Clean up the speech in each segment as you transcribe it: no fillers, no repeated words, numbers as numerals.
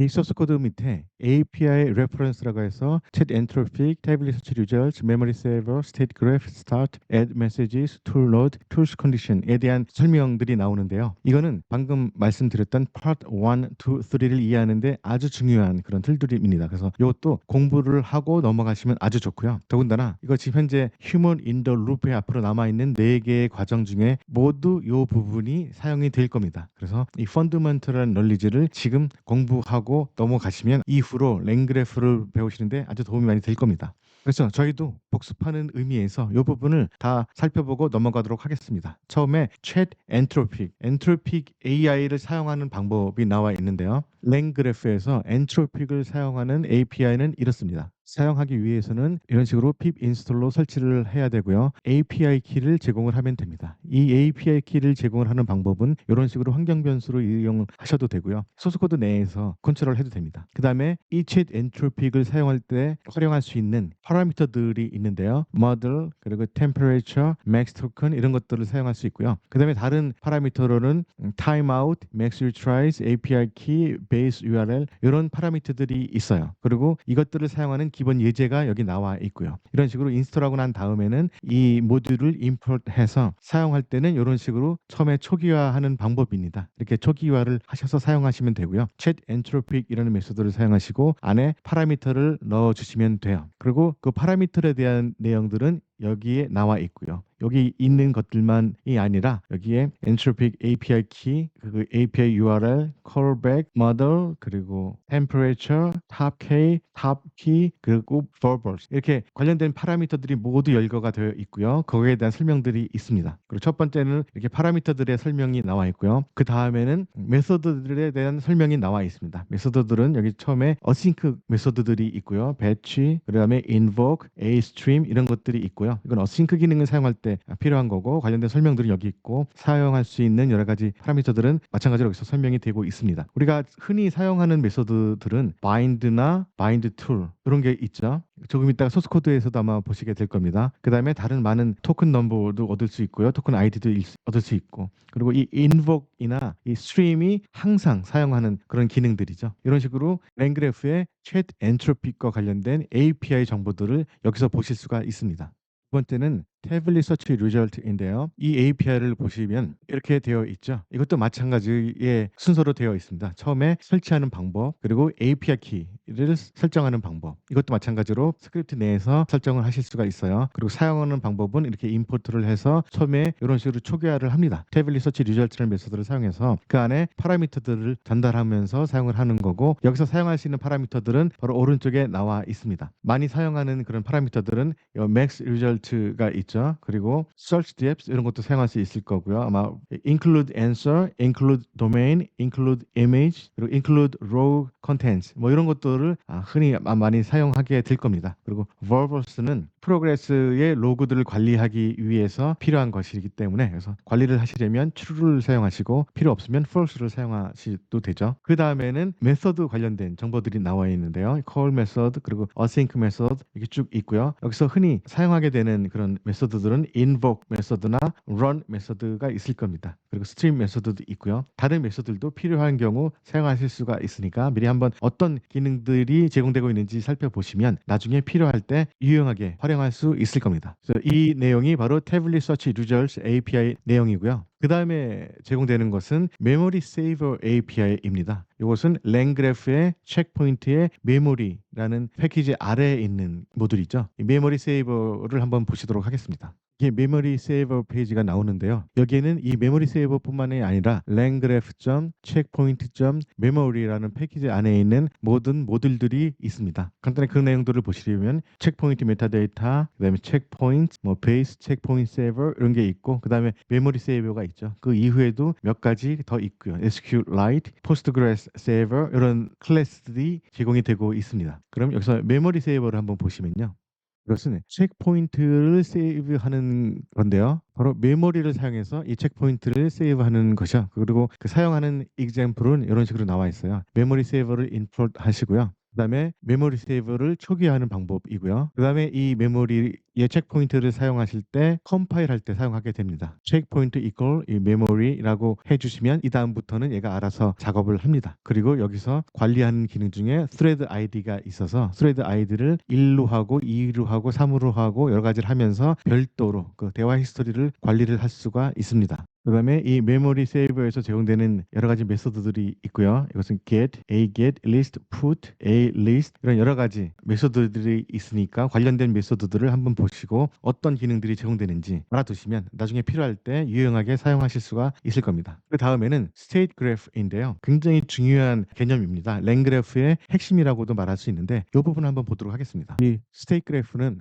이 소스 코드 밑에 API 레퍼런스라고 해서 Chat Entropic, Table Search Results, Memory Saver, State Graph, Start, Add Messages, Tool Load, Tools Condition에 대한 설명들이 나오는데요. 이거는 방금 말씀드렸던 Part 1, 2, 3를 이해하는데 아주 중요한 그런 틀들입니다. 그래서 이것도 공부를 하고 넘어가시면 아주 좋고요. 더군다나 이거 지금 현재 Human in the Loop에 앞으로 남아있는 4개의 과정 중에 모두 이 부분이 사용이 될 겁니다. 그래서 이 펀더멘털한 널리지를 지금 공부하고 넘어가시면 이후로 랭그래프를 배우시는데 아주 도움이 많이 될 겁니다. 그래서 저희도 복습하는 의미에서 이 부분을 다 살펴보고 넘어가도록 하겠습니다. 처음에 챗 엔트로픽 AI를 사용하는 방법이 나와 있는데요. 랭그래프에서 엔트로픽을 사용하는 API는 이렇습니다. 사용하기 위해서는 이런 식으로 pip 인스톨로 설치를 해야 되고요. API 키를 제공을 하면 됩니다. 이 API 키를 제공을 하는 방법은 이런 식으로 환경 변수로 이용하셔도 되고요. 소스 코드 내에서 컨트롤 해도 됩니다. 그 다음에 이 챗 엔트로픽을 사용할 때 활용할 수 있는 파라미터들이 있는데요. model, 그리고 temperature, max token 이런 것들을 사용할 수 있고요. 그 다음에 다른 파라미터로는 timeout, max retries, API key, base URL 이런 파라미터들이 있어요. 그리고 이것들을 사용하는 기본 예제가 여기 나와 있고요. 이런 식으로 인스톨하고 난 다음에는 이 모듈을 임포트해서 사용할 때는 이런 식으로 처음에 초기화하는 방법입니다. 이렇게 초기화를 하셔서 사용하시면 되고요. 챗 엔트로픽이라는 메소드를 사용하시고 안에 파라미터를 넣어주시면 돼요. 그리고 그 파라미터에 대한 내용들은 여기에 나와 있고요. 여기 있는 것들만이 아니라 여기에 엔트로픽 API 키, 그 API URL, callback, model, 그리고 temperature, top K, top key, 그리고 verbals 이렇게 관련된 파라미터들이 모두 열거가 되어 있고요. 거기에 대한 설명들이 있습니다. 그리고 첫 번째는 이렇게 파라미터들의 설명이 나와 있고요. 그 다음에는 메소드들에 대한 설명이 나와 있습니다. 메소드들은 여기 처음에 어싱크 메소드들이 있고요. batch, 그다음에 invoke, astream 이런 것들이 있고요. 이건 어싱크 기능을 사용할 때 필요한 거고 관련된 설명들이 여기 있고 사용할 수 있는 여러 가지 파라미터들은 마찬가지로 여기서 설명이 되고 있습니다. 우리가 흔히 사용하는 메소드들은 bind나 bind tool 이런 게 있죠. 조금 이따가 소스 코드에서도 아마 보시게 될 겁니다. 그 다음에 다른 많은 토큰 넘버도 얻을 수 있고요. 토큰 아이디도 얻을 수 있고 그리고 이 invoke이나 이 stream이 항상 사용하는 그런 기능들이죠. 이런 식으로 랭그래프의 챗 엔트로픽과 관련된 API 정보들을 여기서 보실 수가 있습니다. 두 번째는 태블릿 서치 리절트인데요. 이 API를 보시면 이렇게 되어 있죠. 이것도 마찬가지의 순서로 되어 있습니다. 처음에 설치하는 방법, 그리고 API 키를 설정하는 방법. 이것도 마찬가지로 스크립트 내에서 설정을 하실 수가 있어요. 그리고 사용하는 방법은 이렇게 임포트를 해서 처음에 이런 식으로 초기화를 합니다. 태블릿 서치 리절트라는 메소드를 사용해서 그 안에 파라미터들을 전달하면서 사용을 하는 거고 여기서 사용할 수 있는 파라미터들은 바로 오른쪽에 나와 있습니다. 많이 사용하는 그런 파라미터들은 max result가 있죠. 그리고 search depth 이런 것도 사용할 수 있을 거고요. 아마 include answer, include domain, include image, 그리고 include row contents 뭐 이런 것들을 흔히 많이 사용하게 될 겁니다. 그리고 verbals는 프로그레스의 로그들을 관리하기 위해서 필요한 것이기 때문에 그래서 관리를 하시려면 true를 사용하시고 필요 없으면 false를 사용하셔도 되죠. 그 다음에는 메서드 관련된 정보들이 나와 있는데요. call method 그리고 async method 이게 쭉 있고요. 여기서 흔히 사용하게 되는 그런 메소드들은 invoke 메소드나 run 메소드가 있을 겁니다. 그리고 stream 메소드도 있고요. 다른 메소드들도 필요한 경우 사용하실 수가 있으니까 미리 한번 어떤 기능들이 제공되고 있는지 살펴보시면 나중에 필요할 때 유용하게 활용할 수 있을 겁니다. 그래서 이 내용이 바로 태블릿 서치 리절트 API 내용이고요. 그 다음에 제공되는 것은 메모리 세이버 API입니다. 이것은 랭그래프의 체크포인트의 메모리라는 패키지 아래에 있는 모듈이죠. 이 메모리 세이버를 한번 보시도록 하겠습니다. 이게 메모리 세이버 페이지가 나오는데요. 여기에는 이 메모리 세이버뿐만이 아니라 langgraph.checkpoint.memory라는 패키지 안에 있는 모든 모듈들이 있습니다. 간단히 그 내용들을 보시려면 체크포인트 메타데이터, 그다음에 체크포인트, 뭐 베이스 체크포인트 세이버 이런 게 있고 그다음에 메모리 세이버가 있죠. 그 이후에도 몇 가지 더 있고요. SQLite, Postgres 세이버 이런 클래스들이 제공이 되고 있습니다. 그럼 여기서 메모리 세이버를 한번 보시면요. 이것은 체크포인트를 세이브하는 건데요. 바로 메모리를 사용해서 이 체크포인트를 세이브하는 것이요. 그리고 그 사용하는 example은 이런 식으로 나와 있어요. 메모리 세이버를 임포트 하시고요. 그다음에 메모리 세이버를 초기화하는 방법이고요. 그다음에 이 메모리 이 체크포인트를 사용하실 때 컴파일할 때 사용하게 됩니다. 체크포인트 equal 이 memory라고 해주시면 이 다음부터는 얘가 알아서 작업을 합니다. 그리고 여기서 관리하는 기능 중에 thread id가 있어서 thread id를 1로 하고 2로 하고 3으로 하고 여러 가지를 하면서 별도로 그 대화 히스토리를 관리를 할 수가 있습니다. 그다음에 이 메모리 세이버에서 제공되는 여러 가지 메소드들이 있고요. 이것은 get, aget, list, put, alist 이런 여러 가지 메소드들이 있으니까 관련된 메소드들을 한번 보시고 어떤 기능들이 제공되는지 알아두시면 나중에 필요할 때 유용하게 사용하실 수가 있을 겁니다. 그 다음에는 state graph인데요. 굉장히 중요한 개념입니다. langgraph의 핵심이라고도 말할 수 있는데 이 부분 한번 보도록 하겠습니다. 이 state graph는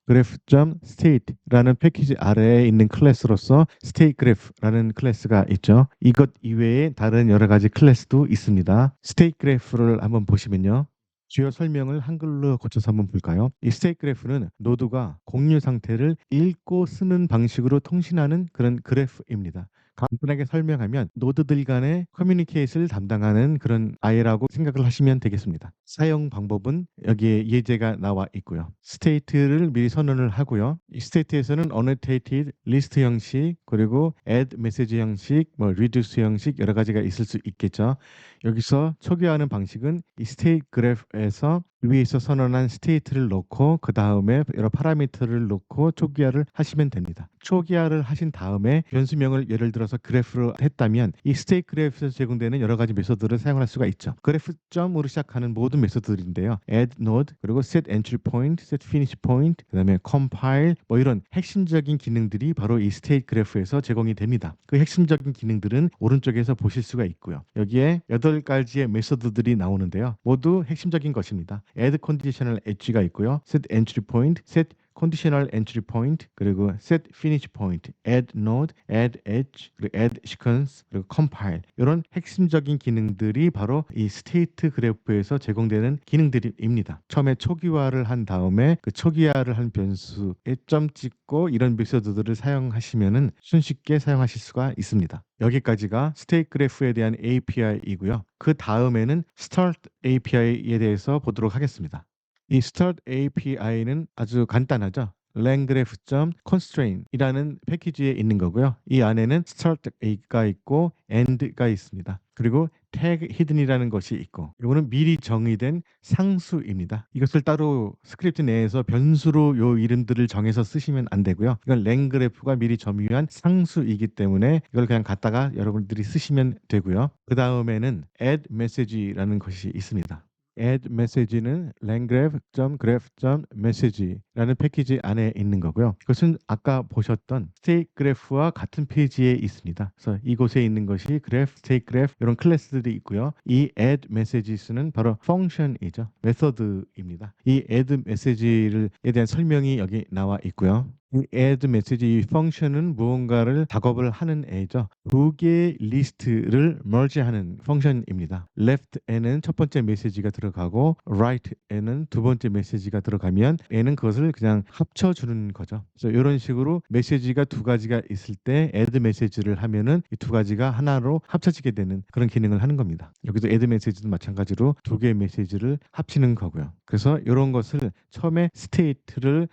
graph.state라는 패키지 아래에 있는 클래스로서 stategraph라는 클래스가 있죠. 이것 이외에 다른 여러 가지 클래스도 있습니다. stategraph를 한번 보시면요. 주요 설명을 한글로 고쳐서 한번 볼까요? 이 스테이트 그래프는 노드가 공유 상태를 읽고 쓰는 방식으로 통신하는 그런 그래프입니다. 간단하게 설명하면 노드들 간의 커뮤니케이션을 담당하는 그런 아이라고 생각을 하시면 되겠습니다. 사용 방법은 여기에 예제가 나와 있고요. 스테이트를 미리 선언을 하고요. 이 스테이트에서는 annotated 리스트 형식 그리고 add 메시지 형식, reduce 형식 여러 가지가 있을 수 있겠죠. 여기서 초기화하는 방식은 이 스테이트 그래프에서 위에서 선언한 스테이트를 넣고 그 다음에 여러 파라미터를 넣고 초기화를 하시면 됩니다. 초기화를 하신 다음에 변수명을 예를 들어서 그래프로 했다면 이 스테이트 그래프에서 제공되는 여러 가지 메소드를 사용할 수가 있죠. 그래프 점으로 시작하는 모든 메소드들인데요. add node 그리고 set entry point, set finish point, 그다음에 compile 이런 핵심적인 기능들이 바로 이 스테이트 그래프에서 제공이 됩니다. 그 핵심적인 기능들은 오른쪽에서 보실 수가 있고요. 여기에 8가지의 메소드들이 나오는데요. 모두 핵심적인 것입니다. add conditional edge가 있고요. set entry point, set conditional entry point, 그리고 set finish point, add node, add edge, 그리고 add sequence, 그리고 compile 이런 핵심적인 기능들이 바로 이 스테이트 그래프에서 제공되는 기능들입니다. 처음에 초기화를 한 다음에 그 초기화를 한 변수에 점 찍고 이런 메소드들을 사용하시면은 손쉽게 사용하실 수가 있습니다. 여기까지가 스테이트 그래프에 대한 API이고요. 그 다음에는 start API에 대해서 보도록 하겠습니다. 이 start API는 아주 간단하죠. langgraph.constraint이라는 패키지에 있는 거고요. 이 안에는 start가 있고 end가 있습니다. 그리고 tag hidden이라는 것이 있고 이거는 미리 정의된 상수입니다. 이것을 따로 스크립트 내에서 변수로 요 이름들을 정해서 쓰시면 안 되고요. 이건 langgraph가 미리 점유한 상수이기 때문에 이걸 그냥 갖다가 여러분들이 쓰시면 되고요. 그 다음에는 add message라는 것이 있습니다. add message는 langgraph.graph.message라는 패키지 안에 있는 거고요. 이것은 아까 보셨던 state graph와 같은 페이지에 있습니다. 그래서 이곳에 있는 것이 graph, state graph 이런 클래스들이 있고요. 이 add messages는 바로 펑션이죠. 메서드입니다. 이 add message에 대한 설명이 여기 나와 있고요. 이 add message 이 펑션은 무언가를 작업을 하는 애죠. 두 개의 리스트를 merge하는 펑션입니다. left에는 첫 번째 메시지가 들어가고 right에는 두 번째 메시지가 들어가면 얘는 그것을 그냥 합쳐주는 거죠. 그래서 이런 식으로 메시지가 두 가지가 있을 때 add message를 하면은 이 두 가지가 하나로 합쳐지게 되는 그런 기능을 하는 겁니다. 여기도 add message도 마찬가지로 두 개의 메시지를 합치는 거고요. 그래서 이런 것을 처음에 state를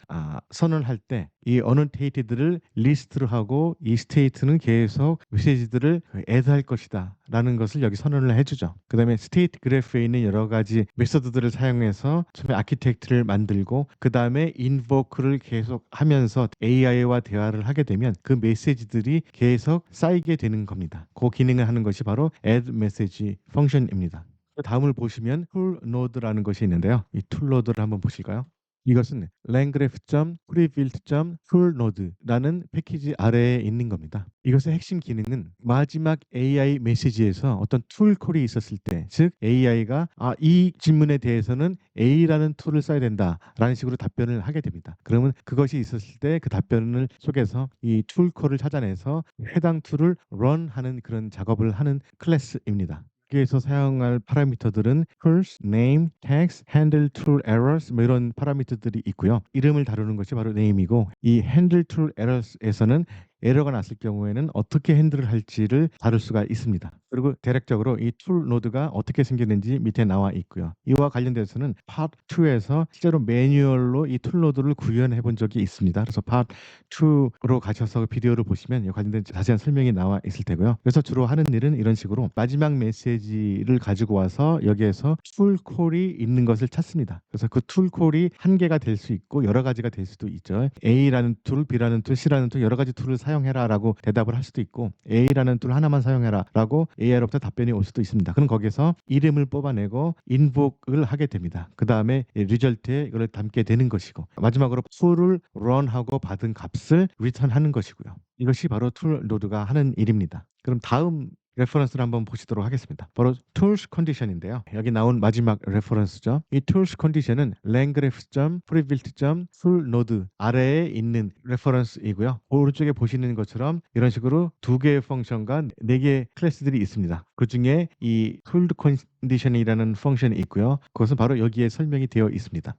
선언할 때 이 annotated를 리스트로 하고 이 state는 계속 메시지들을 add할 것이다 라는 것을 여기 선언을 해주죠. 그 다음에 state graph에 있는 여러 가지 메소드들을 사용해서 처음에 아키텍트를 만들고 그 다음에 invoke를 계속 하면서 AI와 대화를 하게 되면 그 메시지들이 계속 쌓이게 되는 겁니다. 그 기능을 하는 것이 바로 add message 펑션입니다. 다음을 보시면 toolnode라는 것이 있는데요. 이 toolnode를 한번 보실까요? 이것은 langgraph.prebuilt.toolnode라는 패키지 아래에 있는 겁니다. 이것의 핵심 기능은 마지막 AI 메시지에서 어떤 툴 콜이 있었을 때, 즉 AI가 이 질문에 대해서는 A라는 툴을 써야 된다라는 식으로 답변을 하게 됩니다. 그러면 그것이 있었을 때 그 답변을 속에서 이 툴 콜을 찾아내서 해당 툴을 런하는 그런 작업을 하는 클래스입니다. 여기에서 사용할 파라미터들은 first, name, text, handle tool errors 이런 파라미터들이 있고요. 이름을 다루는 것이 바로 name이고 이 handle tool errors에서는 에러가 났을 경우에는 어떻게 핸들을 할지를 다룰 수가 있습니다. 그리고 대략적으로 이 툴 노드가 어떻게 생기는지 밑에 나와 있고요. 이와 관련돼서는 파트 2에서 실제로 매뉴얼로 이 툴 노드를 구현해 본 적이 있습니다. 그래서 파트 2로 가셔서 비디오를 보시면 이 관련된 자세한 설명이 나와 있을 테고요. 그래서 주로 하는 일은 이런 식으로 마지막 메시지를 가지고 와서 여기에서 툴 콜이 있는 것을 찾습니다. 그래서 그 툴 콜이 한 개가 될 수 있고 여러 가지가 될 수도 있죠. A라는 툴, B라는 툴, C라는 툴 여러 가지 툴을 사용해라라고 대답을 할 수도 있고 A라는 툴 하나만 사용해라라고 AI로부터 답변이 올 수도 있습니다. 그럼 거기서 이름을 뽑아내고 인복을 하게 됩니다. 그 다음에 리절트에 이걸 담게 되는 것이고 마지막으로 툴을 런하고 받은 값을 리턴하는 것이고요. 이것이 바로 툴 노드가 하는 일입니다. 그럼 다음 레퍼런스를 한번 보시도록 하겠습니다. 바로 tools condition인데요. 여기 나온 마지막 레퍼런스죠. 이 tools condition은 langgraph.prebuilt.toolnode 아래에 있는 레퍼런스이고요. 오른쪽에 보시는 것처럼 이런 식으로 두 개의 펑션과 네 개의 클래스들이 있습니다. 그 중에 이 tool condition이라는 펑션이 있고요. 그것은 바로 여기에 설명이 되어 있습니다.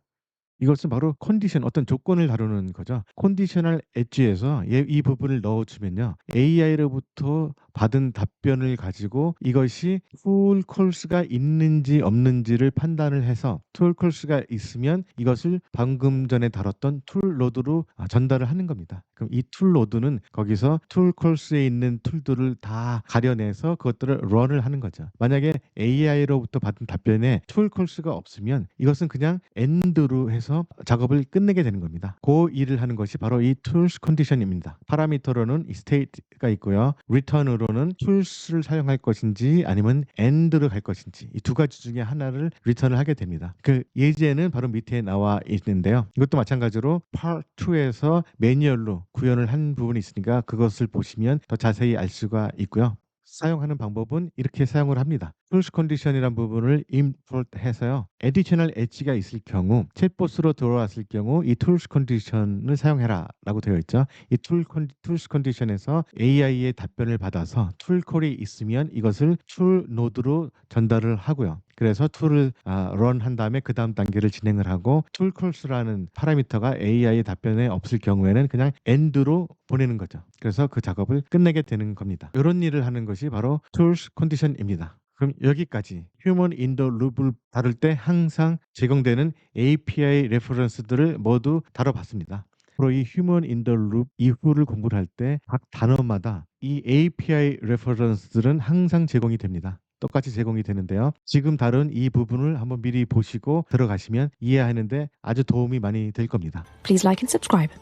이것은 바로 컨디션 어떤 조건을 다루는 거죠. 컨디셔널 엣지에서 이 부분을 넣어주면요. AI로부터 받은 답변을 가지고 이것이 툴 콜스가 있는지 없는지를 판단을 해서 툴 콜스가 있으면 이것을 방금 전에 다뤘던 툴 로드로 전달을 하는 겁니다. 그럼 이 툴 로드는 거기서 툴 콜스에 있는 툴들을 다 가려내서 그것들을 런을 하는 거죠. 만약에 AI로부터 받은 답변에 툴 콜스가 없으면 이것은 그냥 엔드로 해서 작업을 끝내게 되는 겁니다. 그 일을 하는 것이 바로 이 tools condition입니다. 파라미터로는 이 state가 있고요. return으로는 tools를 사용할 것인지 아니면 end를 할 것인지 이 두 가지 중에 하나를 return을 하게 됩니다. 그 예제는 바로 밑에 나와 있는데요. 이것도 마찬가지로 part 2에서 매뉴얼로 구현을 한 부분이 있으니까 그것을 보시면 더 자세히 알 수가 있고요. 사용하는 방법은 이렇게 사용을 합니다. tools condition이란 부분을 import 해서요. additional 엣지가 있을 경우 챗봇으로 들어왔을 경우 이 tools condition을 사용해라 라고 되어 있죠. 이 tools condition에서 AI의 답변을 받아서 툴 콜이 있으면 이것을 툴 노드로 전달을 하고요. 그래서 툴을 런한 다음에 그 다음 단계를 진행을 하고 툴 콜스라는 파라미터가 AI의 답변에 없을 경우에는 그냥 end로 보내는 거죠. 그래서 그 작업을 끝내게 되는 겁니다. 이런 일을 하는 것이 바로 tools condition입니다. 그럼 여기까지 휴먼 인 더 룹을 다룰 때 항상 제공되는 API 레퍼런스들을 모두 다뤄봤습니다. 앞으로 이 휴먼 인 더 룹 이후를 공부를 할 때 각 단어마다 이 API 레퍼런스들은 항상 제공이 됩니다. 똑같이 제공이 되는데요. 지금 다룬 이 부분을 한번 미리 보시고 들어가시면 이해하는데 아주 도움이 많이 될 겁니다. Please like and subscribe.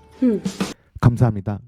감사합니다.